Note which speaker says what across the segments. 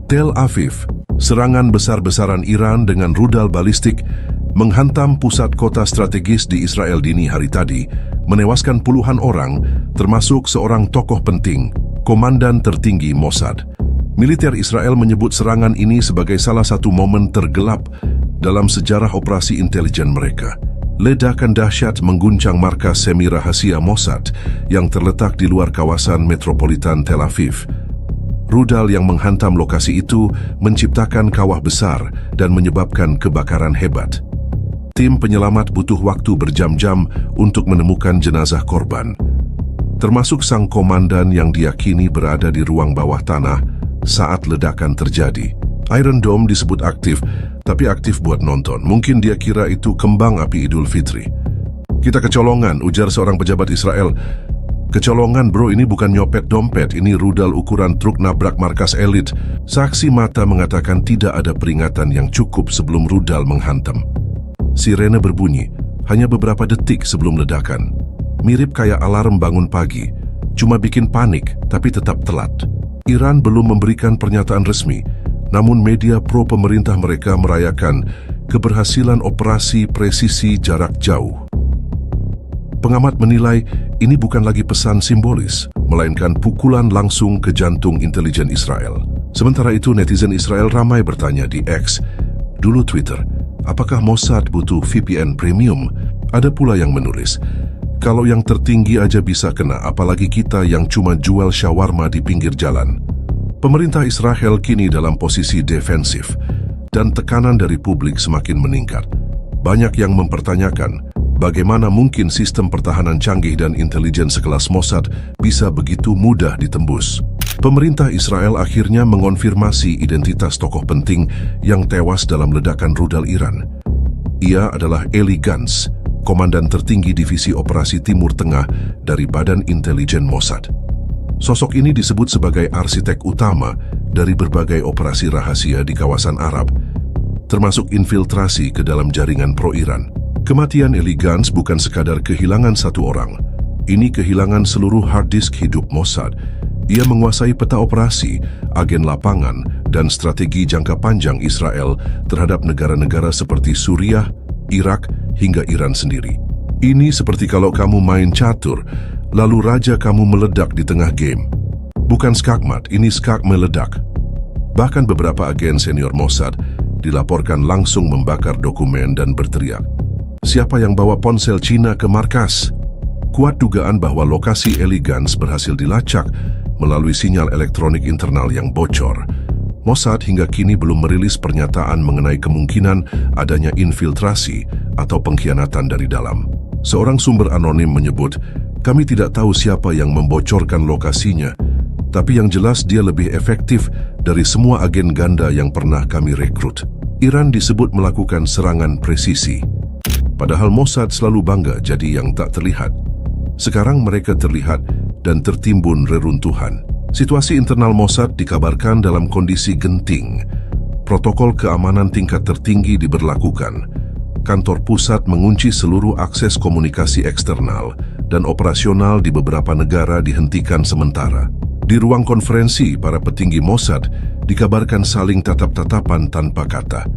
Speaker 1: Tel Aviv, serangan besar-besaran Iran dengan rudal balistik menghantam pusat kota strategis di Israel dini hari tadi, menewaskan puluhan orang, termasuk seorang tokoh penting, komandan tertinggi Mossad. Militer Israel menyebut serangan ini sebagai salah satu momen tergelap dalam sejarah operasi intelijen mereka. Ledakan dahsyat mengguncang markas semi-rahasia Mossad yang terletak di luar kawasan metropolitan Tel Aviv. Rudal yang menghantam lokasi itu menciptakan kawah besar dan menyebabkan kebakaran hebat. Tim penyelamat butuh waktu berjam-jam untuk menemukan jenazah korban, termasuk sang komandan yang diyakini berada di ruang bawah tanah saat ledakan terjadi. Iron Dome disebut aktif, tapi aktif buat nonton. Mungkin dia kira itu kembang api Idul Fitri. Kita kecolongan, ujar seorang pejabat Israel. Kecolongan bro, ini bukan nyopet dompet, ini rudal ukuran truk nabrak markas elit. Saksi mata mengatakan tidak ada peringatan yang cukup sebelum rudal menghantam. Sirene berbunyi, hanya beberapa detik sebelum ledakan. Mirip kayak alarm bangun pagi, cuma bikin panik tapi tetap telat. Iran belum memberikan pernyataan resmi, namun media pro pemerintah mereka merayakan keberhasilan operasi presisi jarak jauh. Pengamat menilai ini bukan lagi pesan simbolis, melainkan pukulan langsung ke jantung intelijen Israel. Sementara itu, netizen Israel ramai bertanya di X, dulu Twitter, apakah Mossad butuh VPN premium? Ada pula yang menulis, kalau yang tertinggi aja bisa kena, apalagi kita yang cuma jual shawarma di pinggir jalan. Pemerintah Israel kini dalam posisi defensif, dan tekanan dari publik semakin meningkat. Banyak yang mempertanyakan, bagaimana mungkin sistem pertahanan canggih dan intelijen sekelas Mossad bisa begitu mudah ditembus? Pemerintah Israel akhirnya mengonfirmasi identitas tokoh penting yang tewas dalam ledakan rudal Iran. Ia adalah Eli Gantz, komandan tertinggi Divisi Operasi Timur Tengah dari Badan Intelijen Mossad. Sosok ini disebut sebagai arsitek utama dari berbagai operasi rahasia di kawasan Arab, termasuk infiltrasi ke dalam jaringan pro-Iran. Kematian Eli Gantz bukan sekadar kehilangan satu orang. Ini kehilangan seluruh hard disk hidup Mossad. Ia menguasai peta operasi, agen lapangan, dan strategi jangka panjang Israel terhadap negara-negara seperti Suriah, Irak, hingga Iran sendiri. Ini seperti kalau kamu main catur, lalu raja kamu meledak di tengah game. Bukan skakmat, ini skak meledak. Bahkan beberapa agen senior Mossad dilaporkan langsung membakar dokumen dan berteriak, siapa yang bawa ponsel Cina ke markas? Kuat dugaan bahwa lokasi Eli Gantz berhasil dilacak melalui sinyal elektronik internal yang bocor. Mossad hingga kini belum merilis pernyataan mengenai kemungkinan adanya infiltrasi atau pengkhianatan dari dalam. Seorang sumber anonim menyebut, kami tidak tahu siapa yang membocorkan lokasinya, tapi yang jelas dia lebih efektif dari semua agen ganda yang pernah kami rekrut. Iran disebut melakukan serangan presisi, padahal Mossad selalu bangga jadi yang tak terlihat. Sekarang mereka terlihat dan tertimbun reruntuhan. Situasi internal Mossad dikabarkan dalam kondisi genting. Protokol keamanan tingkat tertinggi diberlakukan. Kantor pusat mengunci seluruh akses komunikasi eksternal dan operasional di beberapa negara dihentikan sementara. Di ruang konferensi, para petinggi Mossad dikabarkan saling tatap-tatapan tanpa kata.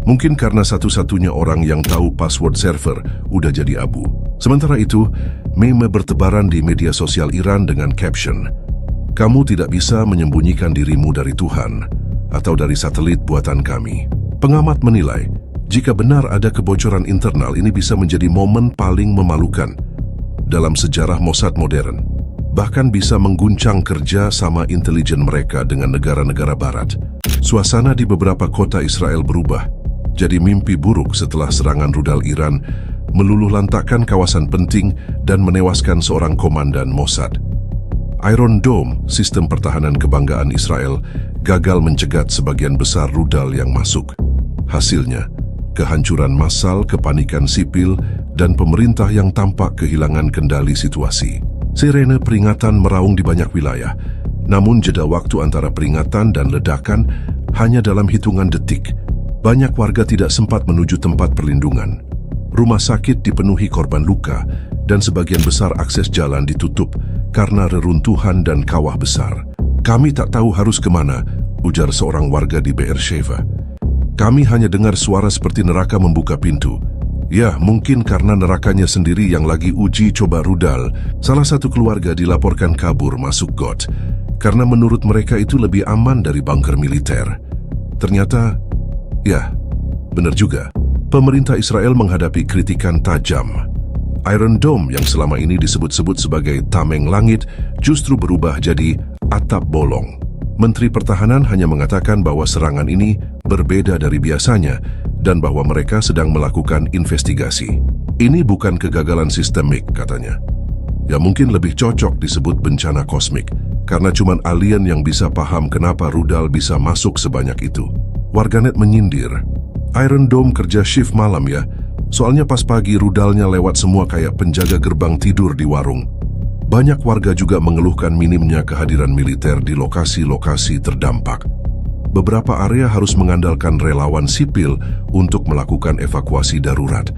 Speaker 1: Mungkin karena satu-satunya orang yang tahu password server udah jadi abu. Sementara itu, meme bertebaran di media sosial Iran dengan caption, "Kamu tidak bisa menyembunyikan dirimu dari Tuhan atau dari satelit buatan kami." Pengamat menilai, jika benar ada kebocoran internal, ini bisa menjadi momen paling memalukan dalam sejarah Mossad modern. Bahkan bisa mengguncang kerja sama intelijen mereka dengan negara-negara barat. Suasana di beberapa kota Israel berubah, jadi mimpi buruk setelah serangan rudal Iran meluluhlantakkan kawasan penting dan menewaskan seorang komandan Mossad. Iron Dome, sistem pertahanan kebanggaan Israel, gagal mencegat sebagian besar rudal yang masuk. Hasilnya, kehancuran massal, kepanikan sipil, dan pemerintah yang tampak kehilangan kendali situasi. Sirene peringatan meraung di banyak wilayah, namun jeda waktu antara peringatan dan ledakan hanya dalam hitungan detik. Banyak warga tidak sempat menuju tempat perlindungan. Rumah sakit dipenuhi korban luka, dan sebagian besar akses jalan ditutup karena reruntuhan dan kawah besar. Kami tak tahu harus kemana, ujar seorang warga di Beersheva. Kami hanya dengar suara seperti neraka membuka pintu. Ya, mungkin karena nerakanya sendiri yang lagi uji coba rudal. Salah satu keluarga dilaporkan kabur masuk got, karena menurut mereka itu lebih aman dari bunker militer. Ternyata, ya, benar juga. Pemerintah Israel menghadapi kritikan tajam. Iron Dome yang selama ini disebut-sebut sebagai tameng langit justru berubah jadi atap bolong. Menteri Pertahanan hanya mengatakan bahwa serangan ini berbeda dari biasanya dan bahwa mereka sedang melakukan investigasi. Ini bukan kegagalan sistemik, katanya. Ya mungkin lebih cocok disebut bencana kosmik, karena cuma alien yang bisa paham kenapa rudal bisa masuk sebanyak itu. Warganet menyindir, Iron Dome kerja shift malam ya, soalnya pas pagi rudalnya lewat semua kayak penjaga gerbang tidur di warung. Banyak warga juga mengeluhkan minimnya kehadiran militer di lokasi-lokasi terdampak. Beberapa area harus mengandalkan relawan sipil untuk melakukan evakuasi darurat.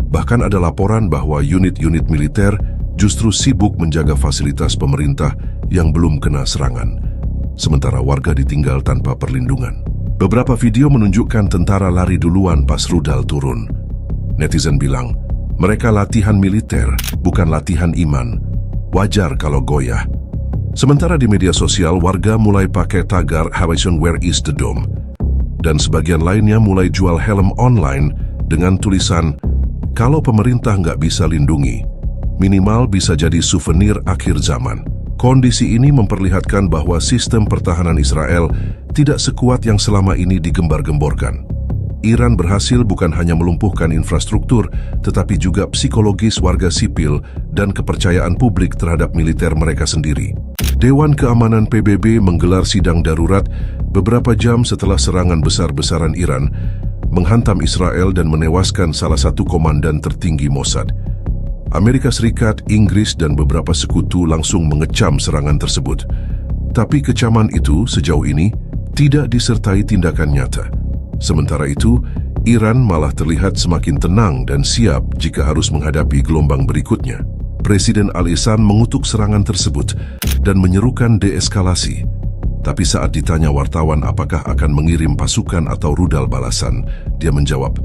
Speaker 1: Bahkan ada laporan bahwa unit-unit militer justru sibuk menjaga fasilitas pemerintah yang belum kena serangan, sementara warga ditinggal tanpa perlindungan. Beberapa video menunjukkan tentara lari duluan pas rudal turun. Netizen bilang, mereka latihan militer, bukan latihan iman. Wajar kalau goyah. Sementara di media sosial, warga mulai pakai tagar Havison Where is the Dome? Dan sebagian lainnya mulai jual helm online dengan tulisan, kalau pemerintah nggak bisa lindungi, minimal bisa jadi souvenir akhir zaman. Kondisi ini memperlihatkan bahwa sistem pertahanan Israel tidak sekuat yang selama ini digembar-gemborkan. Iran berhasil bukan hanya melumpuhkan infrastruktur, tetapi juga psikologis warga sipil dan kepercayaan publik terhadap militer mereka sendiri. Dewan Keamanan PBB menggelar sidang darurat beberapa jam setelah serangan besar-besaran Iran menghantam Israel dan menewaskan salah satu komandan tertinggi Mossad. Amerika Serikat, Inggris, dan beberapa sekutu langsung mengecam serangan tersebut. Tapi kecaman itu sejauh ini tidak disertai tindakan nyata. Sementara itu, Iran malah terlihat semakin tenang dan siap jika harus menghadapi gelombang berikutnya. Presiden Al-Issan mengutuk serangan tersebut dan menyerukan deeskalasi. Tapi saat ditanya wartawan apakah akan mengirim pasukan atau rudal balasan, dia menjawab,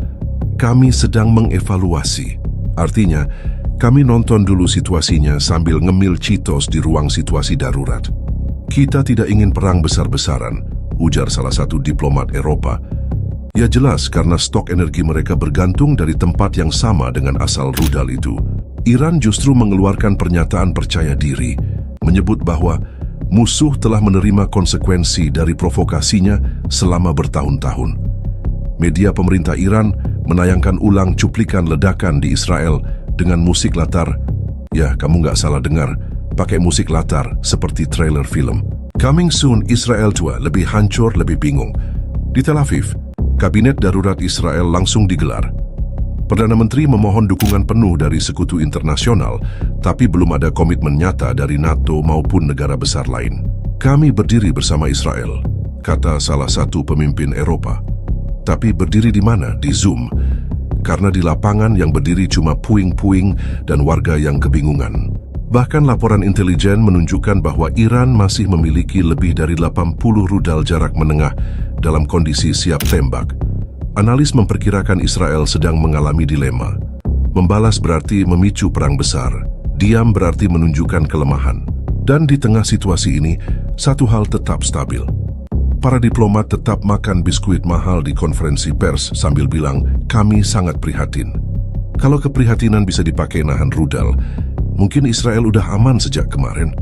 Speaker 1: "Kami sedang mengevaluasi." Artinya, kami nonton dulu situasinya sambil ngemil Cheetos di ruang situasi darurat. Kita tidak ingin perang besar-besaran, ujar salah satu diplomat Eropa. Ya jelas karena stok energi mereka bergantung dari tempat yang sama dengan asal rudal itu. Iran justru mengeluarkan pernyataan percaya diri, menyebut bahwa musuh telah menerima konsekuensi dari provokasinya selama bertahun-tahun. Media pemerintah Iran menayangkan ulang cuplikan ledakan di Israel dengan musik latar, ya kamu nggak salah dengar, pakai musik latar seperti trailer film. Coming soon Israel 2 lebih hancur, lebih bingung. Di Tel Aviv, Kabinet Darurat Israel langsung digelar. Perdana Menteri memohon dukungan penuh dari sekutu internasional, tapi belum ada komitmen nyata dari NATO maupun negara besar lain. Kami berdiri bersama Israel, kata salah satu pemimpin Eropa. Tapi berdiri di mana? Di Zoom. Karena di lapangan yang berdiri cuma puing-puing dan warga yang kebingungan. Bahkan laporan intelijen menunjukkan bahwa Iran masih memiliki lebih dari 80 rudal jarak menengah dalam kondisi siap tembak. Analis memperkirakan Israel sedang mengalami dilema. Membalas berarti memicu perang besar. Diam berarti menunjukkan kelemahan. Dan di tengah situasi ini, satu hal tetap stabil. Para diplomat tetap makan biskuit mahal di konferensi pers sambil bilang, kami sangat prihatin. Kalau keprihatinan bisa dipakai nahan rudal, mungkin Israel udah aman sejak kemarin.